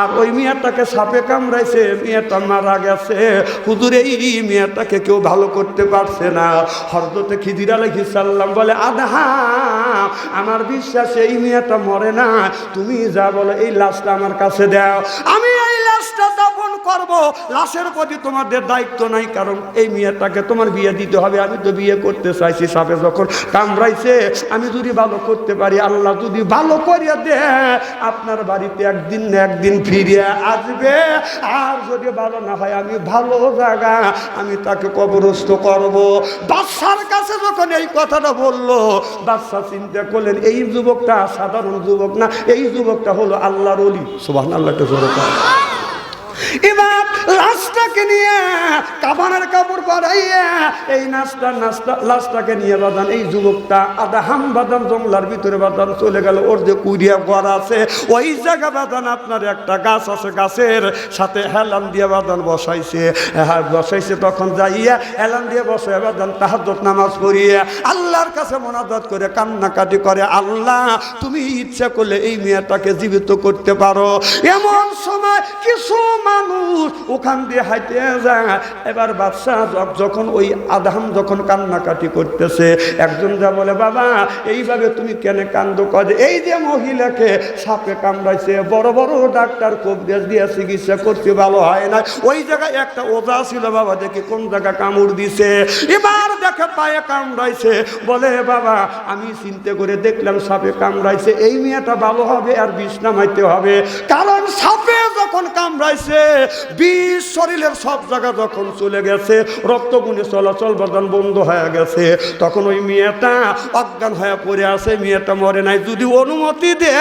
আর ওই মিয়াটাকে সাপে কামড়াইছে, মিয়াটা মারা গেছে, হুজুর এই মিয়াটাকে কেউ ভালো করতে পারছে না। হযরত খিজির আলাইহিস সালাম বলে, আদহাম আমার বিশ্বাস এই মিয়াটা মরে না, তুমি যা বলো এই লাশটা আমার কাছে দাও, আমি এই লাশটা দাফন করব। লাশের প্রতি তোমাদের দায়িত্ব নাই, কারণ এই মেয়েটাকে তোমার বিয়ে দিতে হবে। আমি তো বিয়ে করতে চাইছি, সাপে যখন কামড়াইছে আমি যদি ভালো করতে পারি, আল্লাহ যদি ভালো করিয়া দে, আপনার বাড়িতে একদিন না একদিন ফিরে আসবে। আর যদি ভালো না হয় আমি ভালো জায়গা আমি তাকে কবরস্থ করব। বাদশার কাছে যখন এই কথাটা বললো, বাদশা চিন্তা করলেন এই যুবকটা সাধারণ যুবক না, এই যুবকটা হলো আল্লাহর ওলি। সুবহানাল্লাহ। এবার লাশটাকে নিয়ে কাফনের কাপড় পরাইয়া এই লাশটাকে নিয়ে বাদান এই যুবকটা আদহাম বাদান জঙ্গলার ভিতরে বাদান চলে গেল। ওর যে কুড়িয়া ঘর আছে ওই জায়গা বাদান আপনার একটা গাছ আছে, গাছের সাথে হেলান দিয়ে বাদান বসাইছে। তখন যাইয়া হেলান দিয়ে বসে বাদান তাহাজ্জুদ নামাজ পড়িয়া আল্লাহর কাছে মোনাজাত করে কান্নাকাটি করে, আল্লাহ তুমি ইচ্ছা করলে এই মেয়েটাকে জীবিত করতে পারো। এমন সময় কিছু মানুষ ওখান দিয়ে হাইতে যায়। এবার বাদশাহ যখন ওই আদহাম যখন কান্নাকাটি করতেছে, একজন যা বলে, বাবা এইভাবে তুমি কেন কান্দ করে? এই যে মহিলাকে সাপে কামড়াইছে, বড় বড় ডাক্তার কবিরাজ দিয়ে চিকিৎসা করতে ভালো হয় না, ওই জায়গায় একটা ওজা ছিল, বাবা দেখি কোন জায়গা কামড় দিছে। এবার দেখে পায়ে কামড়াইছে, বলে বাবা আমি চিন্তা করে দেখলাম সাপে কামড়াইছে, এই মেয়েটা ভালো হবে আর বিষ নামাইতে হবে, কারণ সাপে যখন কামড়াইছে বিষ শরীরের সব জায়গা যখন চলে গেছে, রক্তগুণে চলাচল বাদান বন্ধ হয়ে গেছে। তখন ওই মেয়েটা অজ্ঞান হয়ে পড়ে আছে, মেয়েটা মরে নাই। যদি অনুমতি দে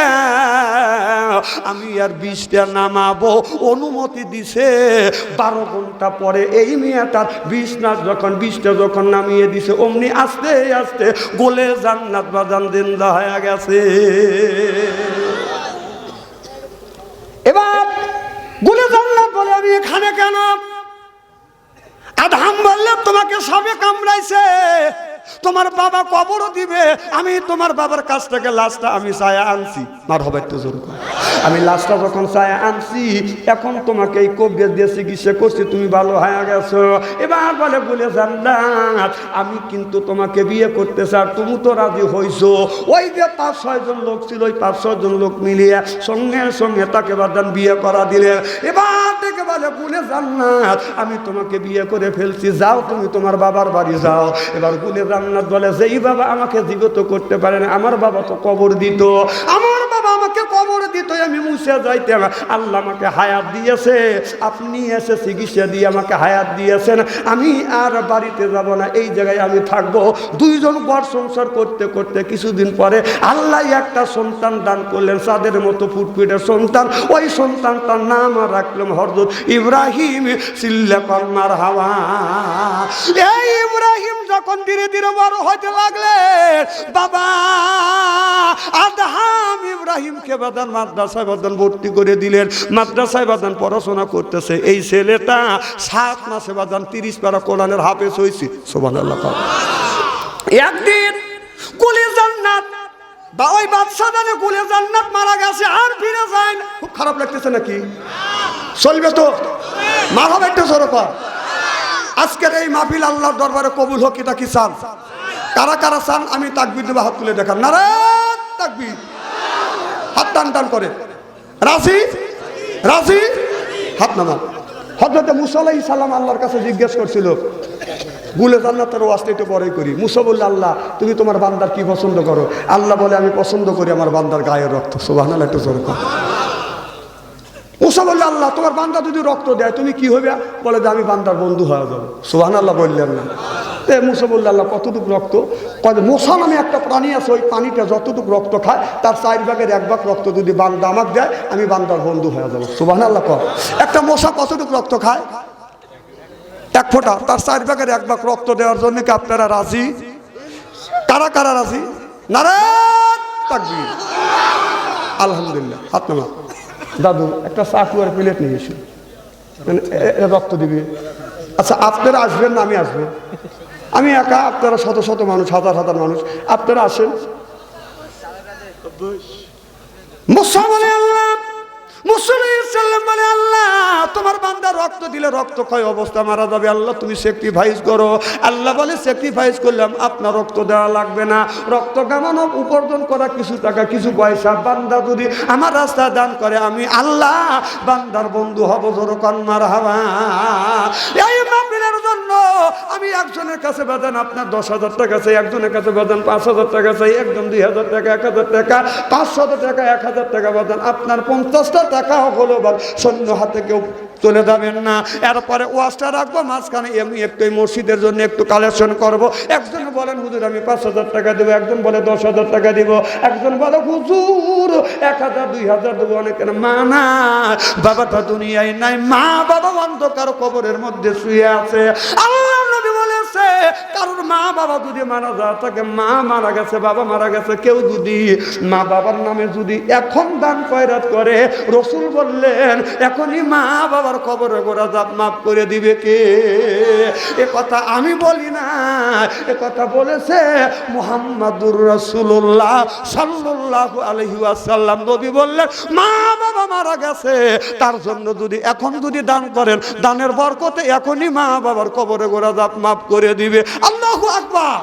আমি আর বিষটা নামাবো। অনুমতি দিছে। 12 ঘন্টা পরে এই মেয়েটার বিষটা যখন নামিয়ে দিছে, অমনি আস্তে আস্তে গোলে জান্নাত বাদান জিন্দা হয়ে গেছে। এবার গোলে জান্নাত বলে, আমি এখানে কেন? আদহাম বললে তোমাকে সাপে কামড়াইছে, তোমার বাবা কবরও দিবে, আমি তোমার বাবার কাছ থেকে লাশটা আমি ছায়া আনছি। মারহাবা, একটু জোরে কর। আমি লাশটা যখন ছায়া আনছি, এখন তোমাকে এই কবিরাজ দিয়ে চিকিৎসা করছি, তুমি ভালো হয়ে গেছো। এবার বলে বলে জান্নাত আমি কিন্তু তোমাকে বিয়ে করতে চাই, তুমি তো রাজি হইছো। ওই যে 5-6 জন লোক ছিল, ওই 5-6 জন লোক মিলিয়ে সঙ্গে সঙ্গে তাকে বাদান বিয়ে করা দিলে। এবার ডেকে বলে গুলে জান্নাত আমি তোমাকে বিয়ে করে ফেলছি, যাও তুমি তোমার বাবার বাড়ি যাও। এবার গুলে জান্নাত বলে যেই বাবা আমাকে জীবিত করতে পারে না, আমার বাবা তো কবর দিত, আমার বাবা আমাকে কবর দিত, আমি মুছে যাইতাম, আল্লাহ আমাকে হায়াত দিয়েছে, আপনি এসে চিকিৎসা দিয়ে আমাকে হায়াত দিয়েছেন, আমি আর বাড়িতে যাব না, এই জায়গায় আমি থাকবো। দুইজন ঘর সংসার করতে করতে কিছুদিন পরে আল্লাহ একটা সন্তান দান করলেন, চাঁদের মতো ফুটফুটে সন্তান। ওই সন্তানটার নাম রাখলাম হযরত ইব্রাহিম। চিল্লা কলমার হাওয়া। এই ইব্রাহিম যখন ধীরে ধীরে বড় হতে লাগলেন, বাবা আদহাম ইব্রাহিমকে বাদান মাদ্রাসায় বাদান ভর্তি করে দিলেন। মাদ্রাসায় বাদান পড়াশোনা করতেছে। এই ছেলেটা 7 মাসে বাদান 30 পারা কোরআনের হাফেজ হয়েছে। সুবহানাল্লাহ। একদিন কুলি জান্নাত বা ওই বাদশা জানে কুলি জান্নাত মারা গেছে, আর ফিরে যায় না। খুব খারাপ লাগতেছে নাকি? চলবে তো? মারহাবা একটা সরকা। আজকের এই মাহফিল আল্লাহর দরবারে কবুল হোক, এটা কি চান? কারা কারা চান? আমি তাকবীর দেব, হাত তুলে দেখান। নারায়ে তাকবীর। হাত টান টান করে। রাজি? রাজি? হাত নামান। হযরত মুসা আলাইহিস সালাম আল্লাহর কাছে জিজ্ঞেস করছিল, গুলে জান্নাতের ওয়াজটা একটু পরেই করি। মুসা বলল, আল্লাহ তুমি তোমার বান্দার কি পছন্দ করো? আল্লাহ বলে, আমি পছন্দ করি আমার বান্দার গায়ের রক্ত। সুবহানাল্লাহ, একটু জোরে কর। মুসা বলল, আল্লাহ তোমার বান্দা যদি রক্ত দেয় তুমি কি হবে? বলে যে আমি বান্দার বন্ধু হয়ে যাবো। সুবহানাল্লাহ বললেন না? মুসা বলল, আল্লাহ কতটুকু রক্ত? মশা নামে একটা প্রাণী আছে, ওই প্রাণীটা যতটুকু রক্ত খায় তার 4 ভাগের 1 ভাগ রক্ত যদি বান্দা আমাকে দেয় আমি বান্দার বন্ধু হয়ে যাবো। সুবহানাল্লাহ কর। একটা মশা কতটুকু রক্ত খায়? 1 ফোঁটা। তার 4 ভাগের 1 ভাগ রক্ত দেওয়ার জন্য কি আপনারা রাজি? কারা কারা রাজি? নারায়ে তাকবীর। আলহামদুলিল্লাহ। হাত নামা। দাদু একটা চাকু আর প্লেট নিয়ে এসো, রক্ত দিবি। আচ্ছা আপনারা আসবেন না আমি আসবো? আমি একা, আপনারা শত শত মানুষ, হাজার হাজার মানুষ, আপনারা আসেন। মুসা বলে, আল্লাহ বলে, আল্লাহ তোমার বান্দা রক্ত দিলে রক্ত ক্ষয় অবস্থা মারা যাবে, আল্লাহ তুমি স্যাক্রিফাইস করো। আল্লাহ বলে, স্যাক্রিফাইস করলাম, আপনার রক্ত দেওয়া লাগবে না। রক্ত কামানো, উপার্জন করা কিছু টাকা কিছু পয়সা বান্দা যদি আমার রাস্তায় দান করে আমি আল্লাহ বান্দার বন্ধু হব। জোরে কন্মার হাওয়া। এই মাহফিলের জন্য আমি একজনের কাছে বেতন আপনার 10,000 টাকা চাই, একজনের কাছে বেতন 5,000 টাকা চাই, একজন 2,000 টাকা, 1,000 টাকা, 500 টাকা, 1,000 টাকা বেতন, আপনার 50টা টাকা হলো শূন্য হাতে কেউ চলে যাবেন না। এরপরে ওয়াজটা রাখবো, মাঝখানে আমি একটু মসজিদের জন্য একটু কালেকশন করব। একজন বলেন হুজুর আমি 5,000 টাকা দেবো, একজন বলে 10,000 টাকা দিব, একজন বলে হুজুর 1,000 2,000 দেবো। অনেকের মা না, বাবাটা দুনিয়ায় নাই, মা বাবা অন্ধকার কবরের মধ্যে শুয়ে আছে। আল্লাহ নবী বলেছে কারোর মা বাবা যদি মারা যায় থাকে, মা মারা গেছে বাবা মারা গেছে, কেউ যদি মা বাবার নামে যদি এখন দান খয়রাত করে, রাসূল বললেন এখনই মা বাবার কবরে গোরা জাত মাফ করে দিবে কে? এ কথা আমি বলি না, এ কথা বলেছে মুহাম্মাদুর রাসূলুল্লাহ সাল্লাল্লাহু আলাইহি ওয়াসাল্লাম। নবী বললেন মা বাবা মারা গেছে, তার জন্য যদি এখন যদি দান করেন, দানের বরকতে এখনই মা বাবার কবরে গোরা জাত মাফ করে দিবে। আল্লাহু আকবার।